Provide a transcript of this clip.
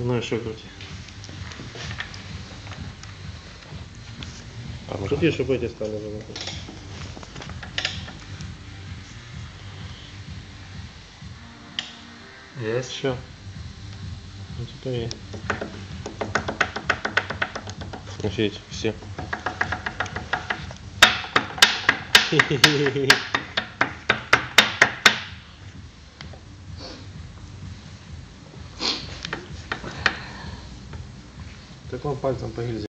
Ну и что крути? Крути, чтобы эти стали замотать. Есть. Все. Ну теперь офигеть, все. Так вам пальцем по гильзе.